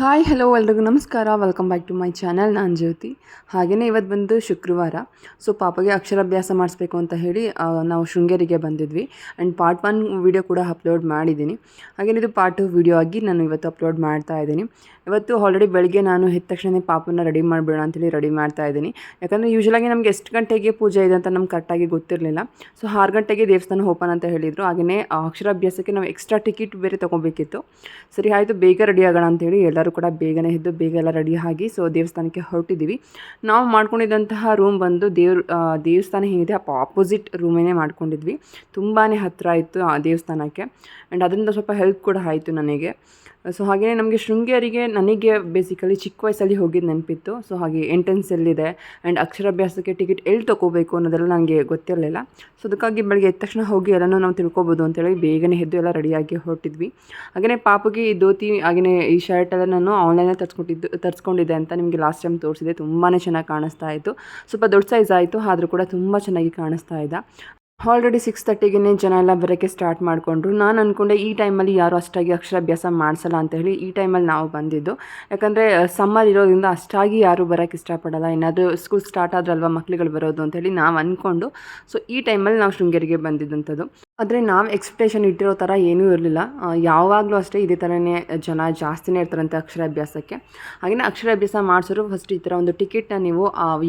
Hi hello ಎಲ್ರಿಗೂ ನಮಸ್ಕಾರ. Welcome back to my channel. ನಾನು ಜ್ಯೋತಿ. ಹಾಗೆಯೇ ಇವತ್ತು ಬಂದು ಶುಕ್ರವಾರ. ಸೊ ಪಾಪಗೆ ಅಕ್ಷರಾಭ್ಯಾಸ ಮಾಡಿಸ್ಬೇಕು ಅಂತ ಹೇಳಿ ನಾವು ಶೃಂಗೇರಿಗೆ ಬಂದಿದ್ವಿ. ಆ್ಯಂಡ್ ಪಾರ್ಟ್ 1 ವಿಡಿಯೋ ಕೂಡ ಅಪ್ಲೋಡ್ ಮಾಡಿದ್ದೀನಿ. ಹಾಗೆಯೇ ಇದು ಪಾರ್ಟ್ 2 ವಿಡಿಯೋ ಆಗಿ ನಾನು ಇವತ್ತು ಅಪ್ಲೋಡ್ ಮಾಡ್ತಾ ಇದ್ದೀನಿ. ಇವತ್ತು ಆಲ್ರೆಡಿ ಬೆಳಗ್ಗೆ ನಾನು ಎದ್ದ ತಕ್ಷಣ ಪಾಪನ ರೆಡಿ ಮಾಡಿಬಿಡೋಣ ಅಂತೇಳಿ ರೆಡಿ ಮಾಡ್ತಾ ಇದ್ದೀನಿ. ಯಾಕಂದರೆ ಯೂಶ್ವಲಾಗಿ ನಮಗೆ ಎಷ್ಟು ಗಂಟೆಗೆ ಪೂಜೆ ಇದೆ ಅಂತ ನಮ್ಗೆ ಕರೆಕ್ಟಾಗಿ ಗೊತ್ತಿರಲಿಲ್ಲ. ಸೊ 6 ಗಂಟೆಗೆ ದೇವಸ್ಥಾನ ಓಪನ್ ಅಂತ ಹೇಳಿದರು. ಹಾಗೆಯೇ ಅಕ್ಷರಾಭ್ಯಾಸಕ್ಕೆ ನಾವು ಎಕ್ಸ್ಟ್ರಾ ಟಿಕೆಟ್ ಬೇರೆ ತೊಗೊಬೇಕಿತ್ತು. ಸರಿ ಆಯಿತು, ಬೇಗ ರೆಡಿ ಆಗೋಣ ಅಂತೇಳಿ ಎಲ್ಲರೂ ಕೂಡ ಬೇಗನೆ ಎದ್ದು ಬೇಗ ಎಲ್ಲ ರೆಡಿ ಆಗಿ ಸೊ ದೇವಸ್ಥಾನಕ್ಕೆ ಹೊರಟಿದ್ದೀವಿ. ನಾವು ಮಾಡ್ಕೊಂಡಿದ್ದಂತಹ ರೂಮ್ ಬಂದು ದೇವಸ್ಥಾನ ಏನಿದೆ ಆಪೋಸಿಟ್ ರೂಮೇನೇ ಮಾಡ್ಕೊಂಡಿದ್ವಿ. ತುಂಬಾ ಹತ್ತಿರ ಇತ್ತು ಆ ದೇವಸ್ಥಾನಕ್ಕೆ. ಆ್ಯಂಡ್ ಅದರಿಂದ ಸ್ವಲ್ಪ ಹೆಲ್ಪ್ ಕೂಡ ಆಯಿತು ನನಗೆ. ಸೊ ಹಾಗೆಯೇ ನಮಗೆ ಶೃಂಗೇರಿಗೆ ನನಗೆ ಬೇಸಿಕಲಿ ಚಿಕ್ಕ ವಯಸ್ಸಲ್ಲಿ ಹೋಗಿದ್ದು ನೆನಪಿತ್ತು. ಸೊ ಹಾಗೆ ಎಂಟ್ರೆನ್ಸ್ ಎಲ್ಲಿದೆ ಆ್ಯಂಡ್ ಅಕ್ಷರಾಭ್ಯಾಸಕ್ಕೆ ಟಿಕೆಟ್ ಎಲ್ಲಿ ತೊಗೋಬೇಕು ಅನ್ನೋದೆಲ್ಲ ನನಗೆ ಗೊತ್ತಿರಲಿಲ್ಲ. ಸೊ ಅದಕ್ಕಾಗಿ ಬೆಳಗ್ಗೆ ಎದ್ದ ತಕ್ಷಣ ಹೋಗಿ ಎಲ್ಲನೂ ನಾವು ತಿಳ್ಕೊಬೋದು ಅಂತೇಳಿ ಬೇಗನೆ ಎದ್ದು ಎಲ್ಲ ರೆಡಿಯಾಗಿ ಹೊರಟಿದ್ವಿ. ಹಾಗೆಯೇ ಪಾಪಗೆ ಈ ಧೋತಿ ಹಾಗೆಯೇ ಈ ಶರ್ಟ್ ಎಲ್ಲ ನಾನು ಆನ್ಲೈನಲ್ಲಿ ತರಿಸ್ಕೊಂಡಿದ್ದೆ ಅಂತ ನಿಮಗೆ ಲಾಸ್ಟ್ ಟೈಮ್ ತೋರಿಸಿದೆ. ತುಂಬಾ ಚೆನ್ನಾಗಿ ಕಾಣಿಸ್ತಾ ಇತ್ತು. ಸ್ವಲ್ಪ ದೊಡ್ಡ ಸೈಜ್ ಆಯಿತು, ಆದರೂ ಕೂಡ ತುಂಬ ಚೆನ್ನಾಗಿ ಕಾಣಿಸ್ತಾ ಇದೆ. ಆಲ್ರೆಡಿ 6:30ಗೆ ಜನ ಎಲ್ಲ ಬರೋಕ್ಕೆ ಸ್ಟಾರ್ಟ್ ಮಾಡಿಕೊಂಡ್ರು. ನಾನು ಅಂದ್ಕೊಂಡೆ ಈ ಟೈಮಲ್ಲಿ ಯಾರು ಅಷ್ಟಾಗಿ ಅಕ್ಷರಾಭ್ಯಾಸ ಮಾಡಿಸಲ್ಲ ಅಂತ ಹೇಳಿ ಈ ಟೈಮಲ್ಲಿ ನಾವು ಬಂದಿದ್ದು. ಯಾಕಂದರೆ ಸಮ್ಮರ್ ಇರೋದ್ರಿಂದ ಅಷ್ಟಾಗಿ ಯಾರೂ ಬರೋಕ್ಕೆ ಇಷ್ಟಪಡಲ್ಲ. ಏನಾದರೂ ಸ್ಕೂಲ್ ಸ್ಟಾರ್ಟ್ ಆದ್ರಲ್ವ ಮಕ್ಳುಗಳು ಬರೋದು ಅಂತೇಳಿ ನಾವು ಅಂದ್ಕೊಂಡು ಸೊ ಈ ಟೈಮಲ್ಲಿ ನಾವು ಶೃಂಗೇರಿಗೆ ಬಂದಿದ್ದಂಥದ್ದು. ಆದರೆ ನಾವು ಎಕ್ಸ್ಪೆಕ್ಟೇಷನ್ ಇಟ್ಟಿರೋ ಥರ ಏನೂ ಇರಲಿಲ್ಲ. ಯಾವಾಗಲೂ ಅಷ್ಟೇ ಇದೇ ಥರನೇ ಜನ ಜಾಸ್ತಿನೇ ಇರ್ತಾರಂತೆ ಅಕ್ಷರಾಭ್ಯಾಸಕ್ಕೆ. ಹಾಗೆಯೇ ಅಕ್ಷರಾಭ್ಯಾಸ ಮಾಡಿಸೋರು ಫಸ್ಟ್ ಈ ಥರ ಒಂದು ಟಿಕೆಟ್ನ ನೀವು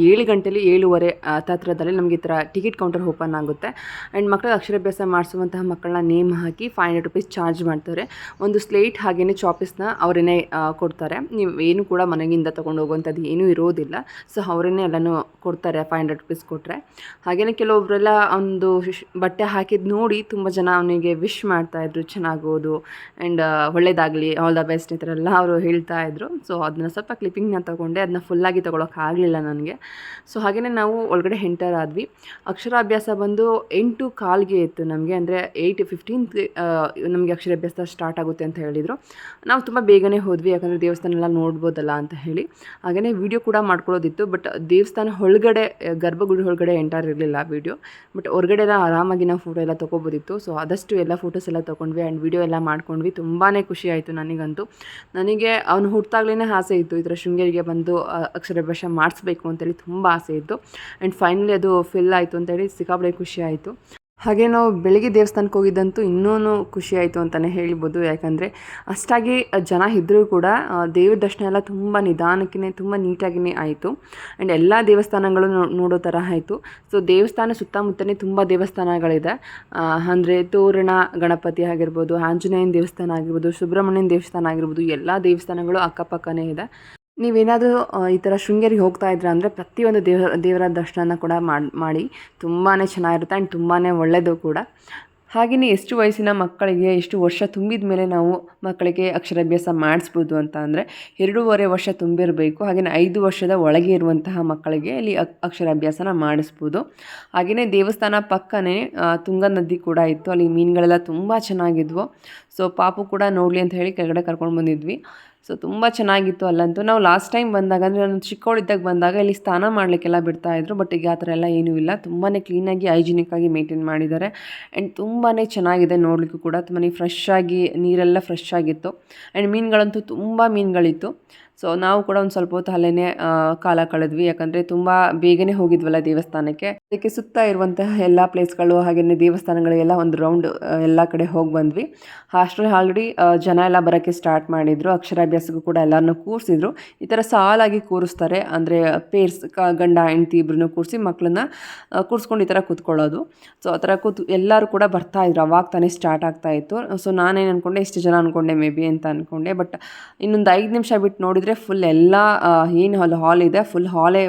7 ಗಂಟೆಲಿ 7:15 ಹತ್ರದಲ್ಲಿ ನಮಗೆ ಈ ಥರ ಟಿಕೆಟ್ ಕೌಂಟರ್ ಓಪನ್ ಆಗುತ್ತೆ. ಆ್ಯಂಡ್ ಮಕ್ಕಳಿಗೆ ಅಕ್ಷರಾಭ್ಯಾಸ ಮಾಡಿಸುವಂತಹ ಮಕ್ಕಳನ್ನ ನೇಮ್ ಹಾಕಿ 500 ರೂಪೀಸ್ ಚಾರ್ಜ್ ಮಾಡ್ತಾರೆ. ಒಂದು ಸ್ಲೇಟ್ ಹಾಗೆಯೇ ಚಾಪಿಸ್ನ ಅವರೇನೇ ಕೊಡ್ತಾರೆ. ನೀವು ಏನು ಕೂಡ ಮನೆಯಿಂದ ತೊಗೊಂಡು ಹೋಗುವಂಥದ್ದು ಏನೂ ಇರೋದಿಲ್ಲ. ಸೊ ಅವರೇನೇ ಎಲ್ಲನೂ ಕೊಡ್ತಾರೆ 500 ರೂಪೀಸ್ ಕೊಟ್ಟರೆ. ಹಾಗೆಯೇ ಕೆಲವೊಬ್ಬರೆಲ್ಲ ಒಂದು ಬಟ್ಟೆ ಹಾಕಿದ್ದು ನೋಡಿ ತುಂಬ ಜನ ಅವನಿಗೆ ವಿಶ್ ಮಾಡ್ತಾಯಿದ್ರು, ಚೆನ್ನಾಗೋದು ಆ್ಯಂಡ್ ಒಳ್ಳೇದಾಗಲಿ, ಆಲ್ ದ ಬೆಸ್ಟ್ ಈ ಥರ ಎಲ್ಲ ಅವರು ಹೇಳ್ತಾಯಿದ್ರು. ಸೊ ಅದನ್ನ ಸ್ವಲ್ಪ ಕ್ಲಿಪ್ಪಿಂಗ್ನ ತೊಗೊಂಡೆ. ಅದನ್ನ ಫುಲ್ಲಾಗಿ ತೊಗೊಳಕ್ಕಾಗಲಿಲ್ಲ ನನಗೆ. ಸೊ ಹಾಗೆಯೇ ನಾವು ಒಳಗಡೆ ಎಂಟರ್ ಆದ್ವಿ. ಅಕ್ಷರಾಭ್ಯಾಸ ಬಂದು 8:15ಗೆ ಇತ್ತು ನಮಗೆ. ಅಂದರೆ 8:15 ನಮಗೆ ಅಕ್ಷರಾಭ್ಯಾಸ ಸ್ಟಾರ್ಟ್ ಆಗುತ್ತೆ ಅಂತ ಹೇಳಿದರು. ನಾವು ತುಂಬ ಬೇಗನೆ ಹೋದ್ವಿ, ಯಾಕಂದರೆ ದೇವಸ್ಥಾನ ಎಲ್ಲ ನೋಡ್ಬೋದಲ್ಲ ಅಂತ ಹೇಳಿ. ಹಾಗೆಯೇ ವೀಡಿಯೋ ಕೂಡ ಮಾಡ್ಕೊಳ್ಳೋದಿತ್ತು. ಬಟ್ ದೇವಸ್ಥಾನ ಒಳಗಡೆ ಗರ್ಭಗುಡಿ ಒಳಗಡೆ ಎಂಟರ್ ಇರಲಿಲ್ಲ ವೀಡಿಯೋ. ಬಟ್ ಹೊರಗಡೆ ಎಲ್ಲ ಆರಾಮಾಗಿ ನಾವು ಫೋಟೋ ಎಲ್ಲ ತೊಗೋಬೋದಿತ್ತು. ಸೊ ಆದಷ್ಟು ಎಲ್ಲ ಫೋಟೋಸ್ ಎಲ್ಲ ತೊಗೊಂಡ್ವಿ ಆ್ಯಂಡ್ ವೀಡಿಯೋ ಎಲ್ಲ ಮಾಡ್ಕೊಂಡ್ವಿ. ತುಂಬಾ ಖುಷಿ ಆಯಿತು ನನಗಂತೂ. ನನಗೆ ಅವನು ಹುಟ್ಟಾಗ್ಲೇ ಆಸೆ ಇತ್ತು ಈ ಥರ ಶೃಂಗೇರಿಗೆ ಬಂದು ಅಕ್ಷರಾಭ್ಯಾಸ ಮಾಡಿಸ್ಬೇಕು ಅಂತೇಳಿ ತುಂಬ ಆಸೆ ಇತ್ತು. ಆ್ಯಂಡ್ ಫೈನಲಿ ಅದು ಫಿಲ್ ಆಯಿತು ಅಂತೇಳಿ ಸಿಕ್ಕಾಪಟ್ಟೆ ಖುಷಿ ಆಯಿತು. ಹಾಗೆ ನಾವು ಬೆಳಿಗ್ಗೆ ದೇವಸ್ಥಾನಕ್ಕೆ ಹೋಗಿದ್ದಂತೂ ಇನ್ನೂ ಖುಷಿ ಆಯಿತು ಅಂತಲೇ ಹೇಳ್ಬೋದು. ಯಾಕಂದರೆ ಅಷ್ಟಾಗಿ ಜನ ಇದ್ದರೂ ಕೂಡ ದೇವ್ರ ದರ್ಶನ ಎಲ್ಲ ತುಂಬ ನಿಧಾನಕ್ಕೆ ತುಂಬ ನೀಟಾಗಿಯೇ ಆಯಿತು. ಆ್ಯಂಡ್ ಎಲ್ಲ ದೇವಸ್ಥಾನಗಳು ನೋಡೋ ಥರ ಆಯಿತು. ಸೊ ದೇವಸ್ಥಾನ ಸುತ್ತಮುತ್ತಲೇ ತುಂಬ ದೇವಸ್ಥಾನಗಳಿದೆ. ಅಂದರೆ ತೋರಣ ಗಣಪತಿ ಆಗಿರ್ಬೋದು, ಆಂಜನೇಯನ ದೇವಸ್ಥಾನ ಆಗಿರ್ಬೋದು, ಸುಬ್ರಹ್ಮಣ್ಯನ ದೇವಸ್ಥಾನ ಆಗಿರ್ಬೋದು, ಎಲ್ಲ ದೇವಸ್ಥಾನಗಳು ಅಕ್ಕಪಕ್ಕನೇ ಇದೆ. ನೀವೇನಾದರೂ ಈ ಥರ ಶೃಂಗೇರಿಗೆ ಹೋಗ್ತಾ ಇದ್ರೆ ಅಂದರೆ ಪ್ರತಿಯೊಂದು ದೇವರ ದರ್ಶನ ಕೂಡ ಮಾಡಿ ತುಂಬಾ ಚೆನ್ನಾಗಿರುತ್ತೆ ಆ್ಯಂಡ್ ತುಂಬಾ ಒಳ್ಳೆಯದು ಕೂಡ. ಹಾಗೆಯೇ ಎಷ್ಟು ವಯಸ್ಸಿನ ಮಕ್ಕಳಿಗೆ ಎಷ್ಟು ವರ್ಷ ತುಂಬಿದ ಮೇಲೆ ನಾವು ಮಕ್ಕಳಿಗೆ ಅಕ್ಷರಾಭ್ಯಾಸ ಮಾಡಿಸ್ಬೋದು ಅಂತ ಅಂದರೆ 2.5 ವರ್ಷ ತುಂಬಿರಬೇಕು. ಹಾಗೆಯೇ 5 ವರ್ಷದ ಒಳಗೆ ಇರುವಂತಹ ಮಕ್ಕಳಿಗೆ ಇಲ್ಲಿ ಅಕ್ಷರಾಭ್ಯಾಸನ ಮಾಡಿಸ್ಬೋದು. ಹಾಗೆಯೇ ದೇವಸ್ಥಾನ ಪಕ್ಕನೇ ತುಂಗಾ ನದಿ ಕೂಡ ಇತ್ತು. ಅಲ್ಲಿ ಮೀನುಗಳೆಲ್ಲ ತುಂಬ ಚೆನ್ನಾಗಿದ್ವು. ಸೊ ಪಾಪು ಕೂಡ ನೋಡಲಿ ಅಂತ ಹೇಳಿ ಕೆಳಗಡೆ ಕರ್ಕೊಂಡು ಬಂದಿದ್ವಿ. ಸೊ ತುಂಬ ಚೆನ್ನಾಗಿತ್ತು ಅಲ್ಲಂತೂ. ನಾವು ಲಾಸ್ಟ್ ಟೈಮ್ ಬಂದಾಗ ಅಂದರೆ ನಾನು ಚಿಕ್ಕವಳಿದ್ದಾಗ ಬಂದಾಗ ಇಲ್ಲಿ ಸ್ನಾನ ಮಾಡಲಿಕ್ಕೆಲ್ಲ ಬಿಡ್ತಾಯಿದ್ರು. ಬಟ್ ಈಗ ಆ ಥರ ಎಲ್ಲ ಏನೂ ಇಲ್ಲ. ತುಂಬಾ ಕ್ಲೀನಾಗಿ ಹೈಜಿನಿಕ್ಕಾಗಿ ಮೇಂಟೈನ್ ಮಾಡಿದ್ದಾರೆ. ಆ್ಯಂಡ್ ತುಂಬಾ ಚೆನ್ನಾಗಿದೆ ನೋಡಲಿಕ್ಕೂ ಕೂಡ. ತುಂಬಾ ಫ್ರೆಶ್ ಆಗಿ ನೀರೆಲ್ಲ ಫ್ರೆಶ್ ಆಗಿತ್ತು. ಆ್ಯಂಡ್ ಮೀನುಗಳಂತೂ ತುಂಬ ಮೀನುಗಳಿತ್ತು. ಸೊ ನಾವು ಕೂಡ ಒಂದು ಸ್ವಲ್ಪ ಹೊತ್ತು ಅಲ್ಲೇ ಕಾಲ ಕಳೆದ್ವಿ. ಯಾಕಂದರೆ ತುಂಬ ಬೇಗನೆ ಹೋಗಿದ್ವಲ್ಲ ದೇವಸ್ಥಾನಕ್ಕೆ. ಅದಕ್ಕೆ ಸುತ್ತ ಇರುವಂತಹ ಎಲ್ಲ ಪ್ಲೇಸ್ಗಳು ಹಾಗೆಯೇ ದೇವಸ್ಥಾನಗಳಿಗೆಲ್ಲ ಒಂದು ರೌಂಡ್ ಎಲ್ಲ ಕಡೆ ಹೋಗಿ ಬಂದ್ವಿ. ಅಷ್ಟರಲ್ಲಿ ಆಲ್ರೆಡಿ ಜನ ಎಲ್ಲ ಬರೋಕ್ಕೆ ಸ್ಟಾರ್ಟ್ ಮಾಡಿದರು. ಅಕ್ಷರಾಭ್ಯಾಸಕ್ಕೂ ಕೂಡ ಎಲ್ಲರನ್ನೂ ಕೂರಿಸಿದ್ರು. ಈ ಥರ ಸಾಲಾಗಿ ಕೂರಿಸ್ತಾರೆ. ಅಂದರೆ ಪೇರ್ಸ್ ಗಂಡ ಹೆಂಡ್ತಿ ಇಬ್ಬರನ್ನೂ ಕೂರಿಸಿ ಮಕ್ಕಳನ್ನ ಕೂರಿಸ್ಕೊಂಡು ಈ ಥರ ಕೂತ್ಕೊಳ್ಳೋದು. ಸೊ ಆ ಥರ ಎಲ್ಲರೂ ಕೂಡ ಬರ್ತಾಯಿದ್ರು. ಅವಾಗ ತಾನೇ ಸ್ಟಾರ್ಟ್ ಆಗ್ತಾಯಿತ್ತು. ಸೊ ನಾನೇನು ಅಂದ್ಕೊಂಡೆ, ಇಷ್ಟು ಜನ ಅಂದ್ಕೊಂಡೆ ಮೇ ಬಿ ಅಂತ ಅಂದ್ಕೊಂಡೆ. ಬಟ್ ಇನ್ನೊಂದು 5 ನಿಮಿಷ ಬಿಟ್ಟು ನೋಡಿದರೆ ಫುಲ್ ಎಲ್ಲ ಏನು ಹಾಲ್ ಇದೆ ಹಾಲೇ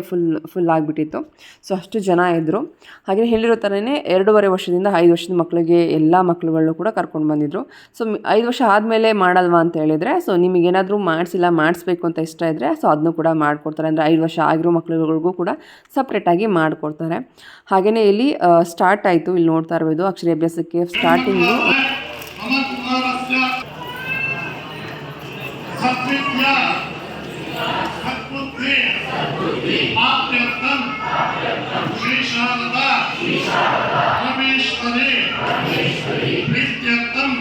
ಫುಲ್ ಆಗಿಬಿಟ್ಟಿತ್ತು. ಸೊ ಅಷ್ಟು ಜನ ಇದ್ದರು. ಹಾಗೆ ಹೇಳಿರೋ ಥರನೇ 2.5 ವರ್ಷದಿಂದ 5 ವರ್ಷದ ಮಕ್ಕಳಿಗೆ ಎಲ್ಲ ಮಕ್ಕಳುಗಳನ್ನು ಕೂಡ ಕರ್ಕೊಂಡು ಬಂದಿದ್ರು. ಸೊ 5 ವರ್ಷ ಆದಮೇಲೆ ಮಾಡಲ್ವಾ ಅಂತ ಹೇಳಿದರೆ, ಸೊ ನಿಮಗೇನಾದರೂ ಮಾಡಿಸ್ಬೇಕು ಅಂತ ಇಷ್ಟ ಇದ್ದರೆ ಸೊ ಅದನ್ನು ಕೂಡ ಮಾಡಿಕೊಡ್ತಾರೆ. ಅಂದರೆ 5 ವರ್ಷ ಆಗಿರೋ ಮಕ್ಕಳುಗಳಿಗೂ ಕೂಡ ಸಪ್ರೇಟಾಗಿ ಮಾಡಿಕೊಡ್ತಾರೆ. ಹಾಗೆಯೇ ಇಲ್ಲಿ ಸ್ಟಾರ್ಟ್ ಆಯಿತು. ಇಲ್ಲಿ ನೋಡ್ತಾ ಇರ್ಬೋದು ಅಕ್ಷರಾಭ್ಯಾಸಕ್ಕೆ ಸ್ಟಾರ್ಟಿಂಗು श्री शारदा रमेश्वरी प्रीत्यर्थम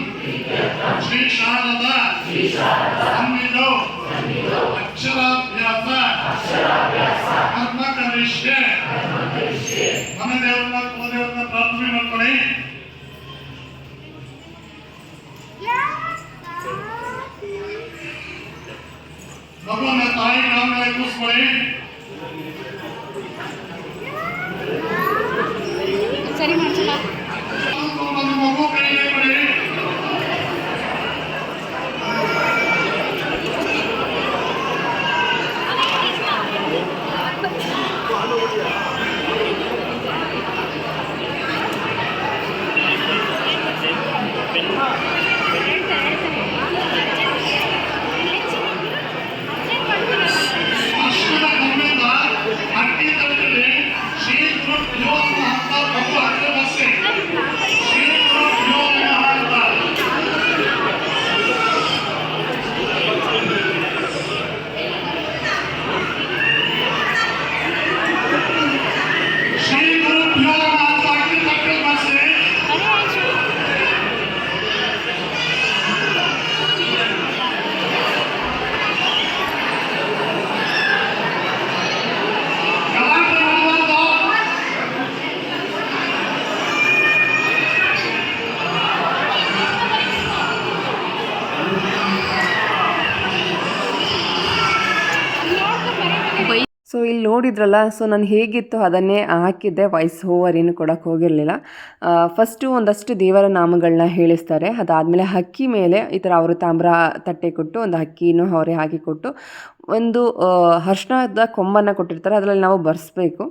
श्री शारदा अम्बिलो ಮಗುವನ್ನ ತಾಯಿ ಕಾಲ ಮೇಲೆ ಕೂರಿಸ್ಕೊಳ್ಳಿ. ಸರಿ ಮಾಡ್ಸಲ್ಲ ಮಗು ಕೈಗೆ ಕೊಡಿ. ಅಷ್ಟದ ಗೊಂಬೆಯಿಂದ ಅಕ್ಕಿ ತಟ್ಟಲ್ಲಿ ಶ್ರೀ ಗುರು ಪ್ರಿಯೋನ ಅಂತ ಮಗು ಅಡ್ಡ ಬಸ್ಸೆ ಶ್ರೀ ಗುರು ಪ್ರಿಯೋನ ಅಂತ ಶ್ರೀ ಗುರು ಪ್ರಿಯೋನ ಅಂತ ಅಕ್ಕಿ ತಟ್ಟಲ್ಲಿ ಬಸ್ಸೆ ಗಲಾಟೆ ಮಾಡಬಾರ್ದು. ಸೊ ಇಲ್ಲಿ ನೋಡಿದ್ರಲ್ಲ, ಸೊ ನಾನು ಹೇಗಿತ್ತು ಅದನ್ನೇ ಹಾಕಿದ್ದೆ, ವಾಯ್ಸ್ ಓವರ್ ಏನು ಕೊಡೋಕ್ಕೆ ಹೋಗಿರಲಿಲ್ಲ. ಫಸ್ಟು ಒಂದಷ್ಟು ದೇವರ ನಾಮಗಳನ್ನ ಹೇಳಿಸ್ತಾರೆ. ಅದಾದಮೇಲೆ ಹಕ್ಕಿ ಮೇಲೆ ಈ ಥರ ಅವರು ತಾಮ್ರ ತಟ್ಟೆ ಕೊಟ್ಟು ಒಂದು ಹಕ್ಕಿನೂ ಅವರೇ ಹಾಕಿಕೊಟ್ಟು ಒಂದು ಅರ್ಶಿಣದ ಕೊಂಬನ್ನು ಕೊಟ್ಟಿರ್ತಾರೆ, ಅದರಲ್ಲಿ ನಾವು ಬರೆಸ್ಬೇಕು.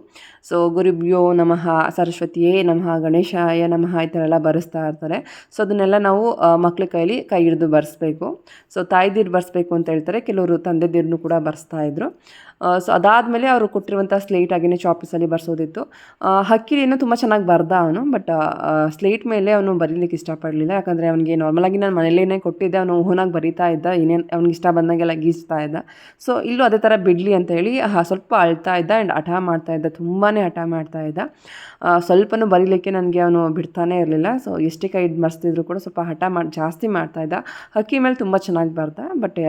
ಸೊ ಗುರುಭ್ಯೋ ನಮಃ, ಸರಸ್ವತಿಯೇ ನಮಃ, ಗಣೇಶಾಯ ನಮಃ ಈ ಥರ ಎಲ್ಲ ಬರೆಸ್ತಾ ಇರ್ತಾರೆ. ಸೊ ಅದನ್ನೆಲ್ಲ ನಾವು ಮಕ್ಳ ಕೈಲಿ ಕೈ ಹಿಡಿದು ಬರೆಸ್ಬೇಕು. ಸೊ ತಾಯ್ದಿರು ಬರೆಸ್ಬೇಕು ಅಂತ ಹೇಳ್ತಾರೆ, ಕೆಲವರು ತಂದೆದಿರನ್ನು ಕೂಡ ಬರೆಸ್ತಾಯಿದ್ರು. ಸೊ ಅದಾದಮೇಲೆ ಅವರು ಕೊಟ್ಟಿರುವಂಥ ಸ್ಲೇಟ್ ಆಗಿನೇ ಚಾಪೀಸಲ್ಲಿ ಬರ್ಸೋದಿತ್ತು. ಹಕ್ಕಿಲೇನೋ ತುಂಬ ಚೆನ್ನಾಗಿ ಬರ್ದ ಅವನು, ಬಟ್ ಸ್ಲೇಟ್ ಮೇಲೆ ಅವನು ಬರೀಲಿಕ್ಕೆ ಇಷ್ಟಪಡಲಿಲ್ಲ. ಯಾಕಂದರೆ ಅವನಿಗೆ ನಾರ್ಮಲಾಗಿ ನಾನು ಮನೇಲೇ ಕೊಟ್ಟಿದ್ದೆ, ಅವನು ಓನಾಗಿ ಬರೀತಾ ಇದ್ದ, ಏನೇನು ಅವ್ನಿಗೆ ಇಷ್ಟ ಬಂದಂಗೆಲ್ಲ ಗೀಚ್ತಾ ಇದ್ದ. ಸೊ ಇಲ್ಲೂ ಅದೇ ಥರ ಬಿಡಲಿ ಅಂತ ಹೇಳಿ ಸ್ವಲ್ಪ ಅಳ್ತಾ ಇದ್ದ ಆ್ಯಂಡ್ ಹಠ ಮಾಡ್ತಾ ಇದ್ದ, ತುಂಬಾ ಹಠ ಮಾಡ್ತಾ ಇದ್ದ. ಸ್ವಲ್ಪನೂ ಬರೀಲಿಕ್ಕೆ ನನಗೆ ಅವನು ಬಿಡ್ತಾನೇ ಇರಲಿಲ್ಲ. ಸೊ ಎಷ್ಟೇ ಕೈ ಮರೆಸ್ತಿದ್ರು ಕೂಡ ಸ್ವಲ್ಪ ಹಠ ಜಾಸ್ತಿ ಮಾಡ್ತಾ ಇದ್ದ. ಹಕ್ಕಿ ಮೇಲೆ ತುಂಬ ಚೆನ್ನಾಗಿ ಬರ್ದ, ಬಟ್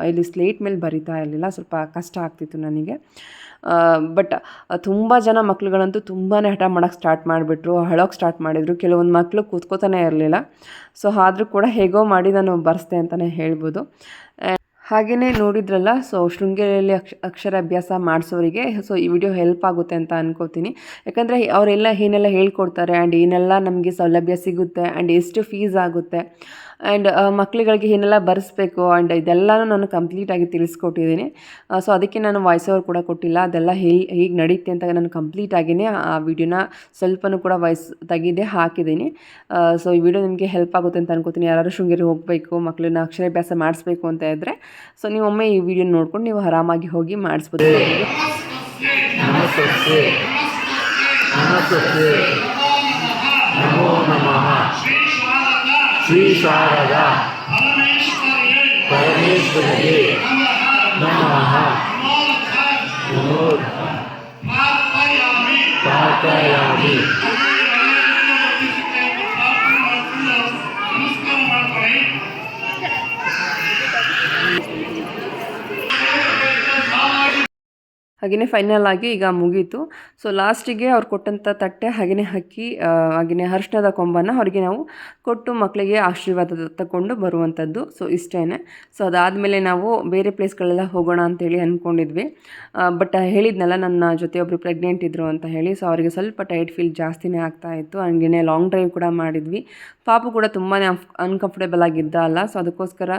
ಇಲ್ಲಿ ಸ್ಲೇಟ್ ಮೇಲೆ ಬರಿತಾ ಇರಲಿಲ್ಲ, ಸ್ವಲ್ಪ ಕಷ್ಟ ಆಗ್ತಿತ್ತು ನನಗೆ. ಬಟ್ ತುಂಬ ಜನ ಮಕ್ಳುಗಳಂತೂ ತುಂಬಾ ಹಠ ಮಾಡೋಕ್ಕೆ ಸ್ಟಾರ್ಟ್ ಮಾಡಿಬಿಟ್ರು, ಅಳೋಕ್ಕೆ ಸ್ಟಾರ್ಟ್ ಮಾಡಿದರು. ಕೆಲವೊಂದು ಮಕ್ಕಳು ಕೂತ್ಕೋತಾನೆ ಇರಲಿಲ್ಲ. ಸೊ ಆದರೂ ಕೂಡ ಹೇಗೋ ಮಾಡಿ ನಾನು ಬರೆಸ್ದೆ ಅಂತಲೇ ಹೇಳ್ಬೋದು. ಹಾಗೆಯೇ ನೋಡಿದ್ರಲ್ಲ, ಸೊ ಶೃಂಗೇರಿಯಲ್ಲಿ ಅಕ್ಷರಾಭ್ಯಾಸ ಮಾಡಿಸೋರಿಗೆ ಸೊ ಈ ವಿಡಿಯೋ ಹೆಲ್ಪ್ ಆಗುತ್ತೆ ಅಂತ ಅನ್ಕೋತೀನಿ. ಯಾಕಂದರೆ ಅವರೆಲ್ಲ ಏನೆಲ್ಲ ಹೇಳ್ಕೊಡ್ತಾರೆ ಆ್ಯಂಡ್ ಏನೆಲ್ಲ ನಮಗೆ ಸೌಲಭ್ಯ ಸಿಗುತ್ತೆ ಆ್ಯಂಡ್ ಎಷ್ಟು ಫೀಸ್ ಆಗುತ್ತೆ ಆ್ಯಂಡ್ ಮಕ್ಕಳುಗಳಿಗೆ ಏನೆಲ್ಲ ಬರೆಸ್ಬೇಕು ಆ್ಯಂಡ್ ಇದೆಲ್ಲನೂ ನಾನು ಕಂಪ್ಲೀಟಾಗಿ ತಿಳಿಸ್ಕೊಟ್ಟಿದ್ದೀನಿ. ಸೊ ಅದಕ್ಕೆ ನಾನು ವಾಯ್ಸ್ ಓವರ್ ಕೂಡ ಕೊಟ್ಟಿಲ್ಲ. ಅದೆಲ್ಲ ಹೇಗೆ ನಡೀತೆ ಅಂತ ನಾನು ಕಂಪ್ಲೀಟಾಗಿಯೇ ಆ ವಿಡಿಯೋನ ಸ್ವಲ್ಪನೂ ಕೂಡ ವಾಯ್ಸ್ ತೆಗೆದೇ ಹಾಕಿದ್ದೀನಿ. ಸೊ ಈ ವಿಡಿಯೋ ನಿಮಗೆ ಹೆಲ್ಪ್ ಆಗುತ್ತೆ ಅಂತ ಅನ್ಕೋತೀನಿ. ಯಾರು ಶೃಂಗೇರಿ ಹೋಗಬೇಕು, ಮಕ್ಕಳನ್ನ ಅಕ್ಷರಾಭ್ಯಾಸ ಮಾಡಿಸ್ಬೇಕು ಅಂತ ಇದ್ದರೆ ಸೊ ನೀವು ಒಮ್ಮೆ ಈ ವಿಡಿಯೋ ನೋಡ್ಕೊಂಡು ನೀವು ಆರಾಮಾಗಿ ಹೋಗಿ ಮಾಡಿಸ್ಬೋದು. ನಮಸ್ತೆ ನಮಸ್ತೆ ನಮೋ ನಮಃ ಶ್ರೀ ಶಾರದಾ ಪರಮೇಶ್ವರಿಗೆ ನಮಃ ನಮೋ ಪಾತಯಾಮಿ. ಹಾಗೆಯೇ ಫೈನಲ್ ಆಗಿ ಈಗ ಮುಗೀತು. ಸೊ ಲಾಸ್ಟಿಗೆ ಅವ್ರು ಕೊಟ್ಟಂಥ ತಟ್ಟೆ ಹಾಗೆಯೇ ಹಕ್ಕಿ ಹಾಗೆಯೇ ಅರಿಶಿಣದ ಕೊಂಬನ್ನು ಅವರಿಗೆ ನಾವು ಕೊಟ್ಟು ಮಕ್ಕಳಿಗೆ ಆಶೀರ್ವಾದ ತಗೊಂಡು ಬರುವಂಥದ್ದು. ಸೊ ಇಷ್ಟೇ. ಸೊ ಅದಾದಮೇಲೆ ನಾವು ಬೇರೆ ಪ್ಲೇಸ್ಗಳೆಲ್ಲ ಹೋಗೋಣ ಅಂತೇಳಿ ಅಂದ್ಕೊಂಡಿದ್ವಿ. ಬಟ್ ಹೇಳಿದ್ನಲ್ಲ ನನ್ನ ಜೊತೆ ಒಬ್ಬರು ಪ್ರೆಗ್ನೆಂಟ್ ಇದ್ದರು ಅಂತ ಹೇಳಿ. ಸೊ ಅವರಿಗೆ ಸ್ವಲ್ಪ ಟೈರ್ಡ್ ಫೀಲ್ ಜಾಸ್ತಿನೇ ಆಗ್ತಾಯಿತ್ತು. ಹಾಗೆಯೇ ಲಾಂಗ್ ಡ್ರೈವ್ ಕೂಡ ಮಾಡಿದ್ವಿ. ಪಾಪು ಕೂಡ ತುಂಬಾ ಅನ್ಕಂಫರ್ಟೇಬಲ್ ಆಗಿದ್ದ ಅಲ್ಲ. ಸೊ ಅದಕ್ಕೋಸ್ಕರ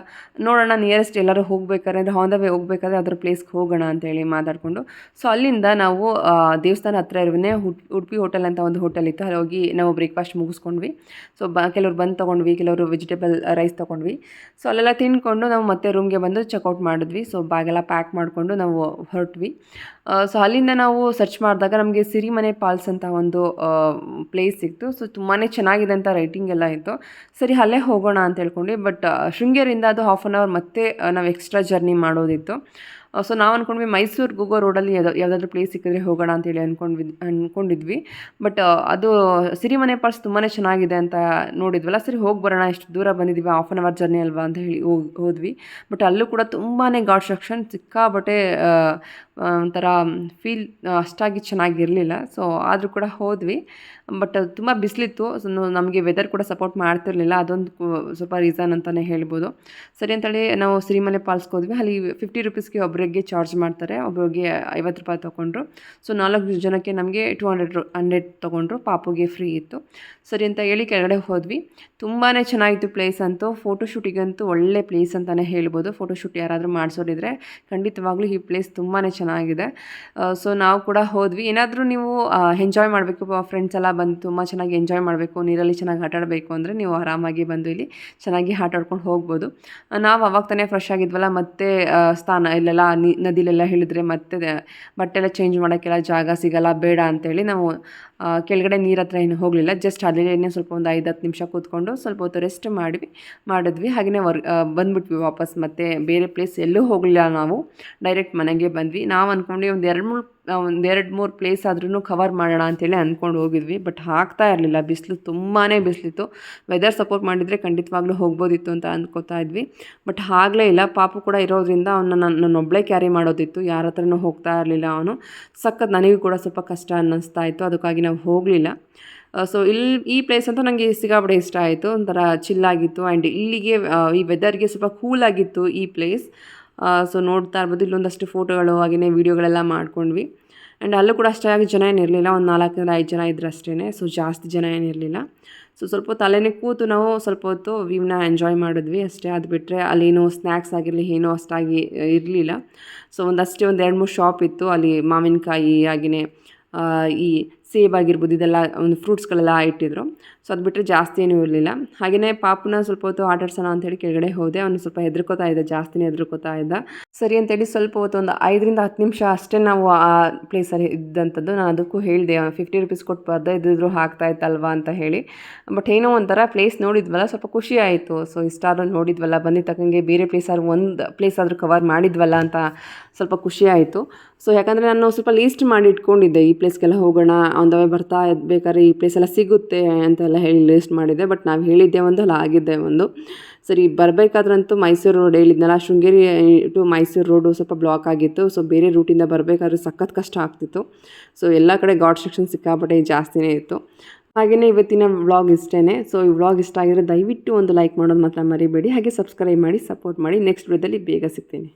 ನೋಡೋಣ ನಿಯರೆಸ್ಟ್ ಎಲ್ಲರೂ ಹೋಗಬೇಕಾದ್ರೆ ಅಂದರೆ ಆನ್ ದ ವೇ ಹೋಗಬೇಕಾದ್ರೆ ಅದರ ಪ್ಲೇಸ್ಗೆ ಹೋಗೋಣ ಅಂತೇಳಿ ಮಾತಾಡಿಕೊಂಡು ಸೊ ಅಲ್ಲಿಂದ ನಾವು ದೇವಸ್ಥಾನ ಹತ್ರ ಇರುವೇ ಉಡುಪಿ ಹೋಟೆಲ್ ಅಂತ ಒಂದು ಹೋಟೆಲ್ ಇತ್ತು, ಅಲ್ಲಿ ಹೋಗಿ ನಾವು ಬ್ರೇಕ್ಫಾಸ್ಟ್ ಮುಗಿಸ್ಕೊಂಡ್ವಿ. ಸೊ ಕೆಲವ್ರು ಬಂದು ತೊಗೊಂಡ್ವಿ, ಕೆಲವರು ವೆಜಿಟೇಬಲ್ ರೈಸ್ ತೊಗೊಂಡ್ವಿ. ಸೊ ಅಲ್ಲೆಲ್ಲ ತಿಂದ್ಕೊಂಡು ನಾವು ಮತ್ತೆ ರೂಮ್ಗೆ ಬಂದು ಚೆಕ್ಔಟ್ ಮಾಡಿದ್ವಿ. ಸೊ ಬ್ಯಾಗೆಲ್ಲ ಪ್ಯಾಕ್ ಮಾಡಿಕೊಂಡು ನಾವು ಹೊರಟ್ವಿ. ಸೊ ಅಲ್ಲಿಂದ ನಾವು ಸರ್ಚ್ ಮಾಡಿದಾಗ ನಮಗೆ ಸಿರಿಮನೆ ಫಾಲ್ಸ್ ಅಂತ ಒಂದು ಪ್ಲೇಸ್ ಸಿಕ್ತು. ಸೊ ತುಂಬಾ ಚೆನ್ನಾಗಿದೆ ಅಂತ ರೈಟಿಂಗ್ ಎಲ್ಲ ಇತ್ತು. ಸರಿ ಅಲ್ಲೇ ಹೋಗೋಣ ಅಂತ ಹೇಳ್ಕೊಂಡ್ವಿ. ಬಟ್ ಶೃಂಗೇರಿಯಿಂದ ಅದು ಹಾಫ್ ಆನ್ ಅವರ್ ಮತ್ತೆ ನಾವು ಎಕ್ಸ್ಟ್ರಾ ಜರ್ನಿ ಮಾಡೋದಿತ್ತು. ಸೊ ನಾವು ಅಂದ್ಕೊಂಡ್ವಿ ಮೈಸೂರಿಗೆ ಹೋಗೋ ರೋಡಲ್ಲಿ ಯಾವುದಾದ್ರೂ ಪ್ಲೇಸ್ ಸಿಕ್ಕಿದ್ರೆ ಹೋಗೋಣ ಅಂತೇಳಿ ಅಂದ್ಕೊಂಡಿದ್ವಿ. ಬಟ್ ಅದು ಸಿರಿಮನೆ ಫಾಲ್ಸ್ ತುಂಬಾ ಚೆನ್ನಾಗಿದೆ ಅಂತ ನೋಡಿದ್ವಲ್ಲ, ಸರಿ ಹೋಗಿ ಬರೋಣ, ಎಷ್ಟು ದೂರ ಬಂದಿದ್ದೀವಿ, ಹಾಫ್ ಆನ್ ಅವರ್ ಜರ್ನಿ ಅಲ್ವಾ ಅಂತ ಹೇಳಿ ಹೋದ್ವಿ. ಬಟ್ ಅಲ್ಲೂ ಕೂಡ ತುಂಬಾ ಘಾಟ್ ಸೆಕ್ಷನ್, ಸಿಕ್ಕಾಬಟ್ಟೆ ಒಂಥರ ಫೀಲ್ ಅಷ್ಟಾಗಿ ಚೆನ್ನಾಗಿರಲಿಲ್ಲ. ಸೊ ಆದರೂ ಕೂಡ ಹೋದ್ವಿ. ಬಟ್ ತುಂಬ ಬಿಸಿಲಿತ್ತು. ಸೊ ನಮಗೆ ವೆದರ್ ಕೂಡ ಸಪೋರ್ಟ್ ಮಾಡ್ತಿರಲಿಲ್ಲ. ಅದೊಂದು ಸ್ವಲ್ಪ ರೀಸನ್ ಅಂತಲೇ ಹೇಳ್ಬೋದು. ಸರಿ ಅಂತೇಳಿ ನಾವು ಸಿರಿಮನೆ ಫಾಲ್ಸ್ಗೆ ಹೋದ್ವಿ. ಅಲ್ಲಿ 50 ರುಪೀಸ್ಗೆ ಒಬ್ಬರಿಗೆ ಚಾರ್ಜ್ ಮಾಡ್ತಾರೆ, ಒಬ್ಬರಿಗೆ 50 ರೂಪಾಯಿ ತೊಗೊಂಡ್ರು. ಸೊ 4 ಜನಕ್ಕೆ ನಮಗೆ 200 ತೊಗೊಂಡ್ರು, ಪಾಪುಗೆ ಫ್ರೀ ಇತ್ತು. ಸರಿ ಅಂತ ಹೇಳಿ ಕೆಳಗಡೆ ಹೋದ್ವಿ. ತುಂಬಾ ಚೆನ್ನಾಗಿತ್ತು ಪ್ಲೇಸ್ ಅಂತೂ. ಫೋಟೋಶೂಟಿಗಂತೂ ಒಳ್ಳೆ ಪ್ಲೇಸ್ ಅಂತಲೇ ಹೇಳ್ಬೋದು. ಫೋಟೋಶೂಟ್ ಯಾರಾದರೂ ಮಾಡಿಸೋರಿದ್ರೆ ಖಂಡಿತವಾಗ್ಲೂ ಈ ಪ್ಲೇಸ್ ತುಂಬಾ ಚೆನ್ನಾಗಿದೆ. ಸೊ ನಾವು ಕೂಡ ಹೋದ್ವಿ. ಏನಾದರೂ ನೀವು ಎಂಜಾಯ್ ಮಾಡಬೇಕು, ಫ್ರೆಂಡ್ಸ್ ಎಲ್ಲ ಬಂದು ತುಂಬ ಚೆನ್ನಾಗಿ ಎಂಜಾಯ್ ಮಾಡಬೇಕು, ನೀರಲ್ಲಿ ಚೆನ್ನಾಗಿ ಆಟ ಆಡಬೇಕು ಅಂದರೆ ನೀವು ಆರಾಮಾಗಿ ಬಂದು ಇಲ್ಲಿ ಚೆನ್ನಾಗಿ ಆಟ ಆಡ್ಕೊಂಡು ಹೋಗ್ಬೋದು. ನಾವು ಅವಾಗ ತಾನೇ ಫ್ರೆಶ್ ಆಗಿದ್ವಲ್ಲ, ಮತ್ತೆ ಸ್ನಾನ ಇಲ್ಲೆಲ್ಲ ನದಿಲೆಲ್ಲ ಇಳಿದ್ರೆ ಮತ್ತೆ ಬಟ್ಟೆ ಎಲ್ಲ ಚೇಂಜ್ ಮಾಡೋಕ್ಕೆಲ್ಲ ಜಾಗ ಸಿಗಲ್ಲ, ಬೇಡ ಅಂತೇಳಿ ನಾವು ಕೆಳಗಡೆ ನೀರು ಹತ್ರ ಏನು ಹೋಗಲಿಲ್ಲ. ಜಸ್ಟ್ ಅಲ್ಲೇ ಸ್ವಲ್ಪ ಒಂದು 5-10 ನಿಮಿಷ ಕೂತ್ಕೊಂಡು ಸ್ವಲ್ಪ ಹೊತ್ತು ರೆಸ್ಟ್ ಮಾಡಿದ್ವಿ. ಹಾಗೆಯೇ ಬಂದುಬಿಟ್ವಿ ವಾಪಸ್. ಮತ್ತೆ ಬೇರೆ ಪ್ಲೇಸ್ ಎಲ್ಲೂ ಹೋಗಲಿಲ್ಲ, ನಾವು ಡೈರೆಕ್ಟ್ ಮನೆಗೆ ಬಂದ್ವಿ. ನಾವು ಅಂದ್ಕೊಂಡು ಒಂದು 2-3 ಪ್ಲೇಸ್ ಆದ್ರೂ ಕವರ್ ಮಾಡೋಣ ಅಂತೇಳಿ ಅಂದ್ಕೊಂಡು ಹೋಗಿದ್ವಿ. ಬಟ್ ಆಗ್ತಾ ಇರಲಿಲ್ಲ, ಬಿಸಿಲು ತುಂಬಾ ಬಿಸಿಲಿತ್ತು. ವೆದರ್ ಸಪೋರ್ಟ್ ಮಾಡಿದರೆ ಖಂಡಿತವಾಗ್ಲೂ ಹೋಗ್ಬೋದಿತ್ತು ಅಂತ ಅಂದ್ಕೋತಾ ಇದ್ವಿ. ಬಟ್ ಆಗಲೇ ಇಲ್ಲ. ಪಾಪು ಕೂಡ ಇರೋದ್ರಿಂದ ನನ್ನೊಬ್ಬಳೇ ಕ್ಯಾರಿ ಮಾಡೋದಿತ್ತು, ಯಾರ ಹತ್ರನೂ ಹೋಗ್ತಾ ಇರಲಿಲ್ಲ ಅವನು. ಸಖತ್ ನನಗೂ ಕೂಡ ಸ್ವಲ್ಪ ಕಷ್ಟ ಅನ್ನಿಸ್ತಾ ಇತ್ತು, ಅದಕ್ಕಾಗಿ ನಾವು ಹೋಗಲಿಲ್ಲ. ಸೊ ಈ ಪ್ಲೇಸ್ ಅಂತೂ ನನಗೆ ಸಿಕ್ಕಾಪಟ್ಟೆ ಇಷ್ಟ ಆಯಿತು. ಒಂಥರ ಚಿಲ್ಲಾಗಿತ್ತು ಆ್ಯಂಡ್ ಇಲ್ಲಿಗೆ ಈ ವೆದರ್ಗೆ ಸ್ವಲ್ಪ ಕೂಲಾಗಿತ್ತು ಈ ಪ್ಲೇಸ್. ಸೊ ನೋಡ್ತಾ ಇರ್ಬೋದು, ಇಲ್ಲೊಂದಷ್ಟು ಫೋಟೋಗಳು ಹಾಗೆಯೇ ವೀಡಿಯೋಗಳೆಲ್ಲ ಮಾಡ್ಕೊಂಡ್ವಿ. ಆ್ಯಂಡ್ ಅಲ್ಲೂ ಕೂಡ ಅಷ್ಟಾಗಿ ಜನ ಏನಿರಲಿಲ್ಲ, ಒಂದು 4-5 ಜನ ಇದ್ರು ಅಷ್ಟೇ. ಸೊ ಜಾಸ್ತಿ ಜನ ಏನಿರಲಿಲ್ಲ. ಸೊ ಸ್ವಲ್ಪ ಹೊತ್ತು ಅಲ್ಲೇ ಕೂತು ನಾವು ಸ್ವಲ್ಪ ಹೊತ್ತು ವ್ಯೂನ ಎಂಜಾಯ್ ಮಾಡಿದ್ವಿ ಅಷ್ಟೇ. ಅದು ಬಿಟ್ಟರೆ ಅಲ್ಲೇನೋ ಸ್ನ್ಯಾಕ್ಸ್ ಆಗಿರಲಿ ಏನೋ ಅಷ್ಟಾಗಿ ಇರಲಿಲ್ಲ. ಸೊ ಒಂದು 2-3 ಶಾಪ್ ಇತ್ತು ಅಲ್ಲಿ. ಮಾವಿನಕಾಯಿ ಹಾಗೆಯೇ ಈ ಸೇಬ್ ಆಗಿರ್ಬೋದು, ಇದೆಲ್ಲ ಒಂದು ಫ್ರೂಟ್ಸ್ಗಳೆಲ್ಲ ಇಟ್ಟಿದ್ರು. ಸೊ ಅದು ಬಿಟ್ಟರೆ ಜಾಸ್ತಿ ಏನೂ ಇರಲಿಲ್ಲ. ಹಾಗೆಯೇ ಪಾಪನ ಸ್ವಲ್ಪ ಹೊತ್ತು ಆಟಾಡ್ಸೋಣ ಅಂತೇಳಿ ಕೆಳಗಡೆ ಹೋದೆ. ಅವನು ಸ್ವಲ್ಪ ಹೆದರ್ಕೋತಾ ಇದ್ದ, ಜಾಸ್ತಿನೇ ಹೆದರ್ಕೋತಾ ಇದ್ದ. ಸರಿ ಅಂತೇಳಿ ಸ್ವಲ್ಪ ಹೊತ್ತು ಒಂದು 5-10 ನಿಮಿಷ ಅಷ್ಟೇ ನಾವು ಆ ಪ್ಲೇಸಲ್ಲಿ ಇದ್ದಂಥದ್ದು. ನಾನು ಅದಕ್ಕೂ ಹೇಳಿದೆ, 50 ರುಪೀಸ್ ಕೊಟ್ಟು ಬರ್ದೆ ಇದ್ದಿದ್ರು ಆಗ್ತಾ ಇತ್ತಲ್ವಾ ಅಂತ ಹೇಳಿ. ಬಟ್ ಏನೋ ಒಂಥರ ಪ್ಲೇಸ್ ನೋಡಿದ್ವಲ್ಲ, ಸ್ವಲ್ಪ ಖುಷಿ ಆಯಿತು. ಸೊ ಇಷ್ಟಾದ್ರೂ ನೋಡಿದ್ವಲ್ಲ, ಬಂದಿದ್ದ ತಕ್ಕಂಗೆ ಬೇರೆ ಒಂದು ಪ್ಲೇಸ್ ಆದರೂ ಕವರ್ ಮಾಡಿದ್ವಲ್ಲ ಅಂತ ಸ್ವಲ್ಪ ಖುಷಿ ಆಯಿತು. ಸೊ ಯಾಕಂದರೆ ನಾನು ಸ್ವಲ್ಪ ಲೀಸ್ಟ್ ಮಾಡಿ ಇಟ್ಕೊಂಡಿದ್ದೆ, ಈ ಪ್ಲೇಸ್ಗೆಲ್ಲ ಹೋಗೋಣ, ಆನ್ ದ ವೇ ಬರ್ತಾ ಬೇಕಾದ್ರೆ ಈ ಪ್ಲೇಸೆಲ್ಲ ಸಿಗುತ್ತೆ ಅಂತೆಲ್ಲ ಹೇಳಿ ಲಿಸ್ಟ್ ಮಾಡಿದ್ದೆ. ಬಟ್ ನಾವು ಹೇಳಿದ್ದೆ ಒಂದು, ಅಲ್ಲ ಆಗಿದ್ದೆ ಒಂದು. ಸರಿ ಬರಬೇಕಾದ್ರಂತೂ ಮೈಸೂರು ರೋಡ್ ಹೇಳಿದ್ನಲ್ಲ, ಶೃಂಗೇರಿ ಟು ಮೈಸೂರು ರೋಡು ಸ್ವಲ್ಪ ಬ್ಲಾಕ್ ಆಗಿತ್ತು. ಸೊ ಬೇರೆ ರೂಟಿಂದ ಬರಬೇಕಾದ್ರೆ ಸಖತ್ ಕಷ್ಟ ಆಗ್ತಿತ್ತು. ಸೊ ಎಲ್ಲ ಕಡೆ ಗಾಡ್ ಸೆಕ್ಷನ್ ಸಿಕ್ಕಾಪಟ್ಟೆ ಜಾಸ್ತಿನೇ ಇತ್ತು. ಹಾಗೆಯೇ ಇವತ್ತಿನ ವ್ಲಾಗ್ ಇಷ್ಟೇ. ಸೊ ಈ ವ್ಲಾಗ್ ಇಷ್ಟ ಆಗಿದ್ರೆ ದಯವಿಟ್ಟು ಒಂದು ಲೈಕ್ ಮಾಡೋದು ಮಾತ್ರ ಮರಿಬೇಡಿ. ಹಾಗೆ ಸಬ್ಸ್ಕ್ರೈಬ್ ಮಾಡಿ, ಸಪೋರ್ಟ್ ಮಾಡಿ. ನೆಕ್ಸ್ಟ್ ವಿಡಿಯೋದಲ್ಲಿ ಬೇಗ ಸಿಗ್ತೀನಿ.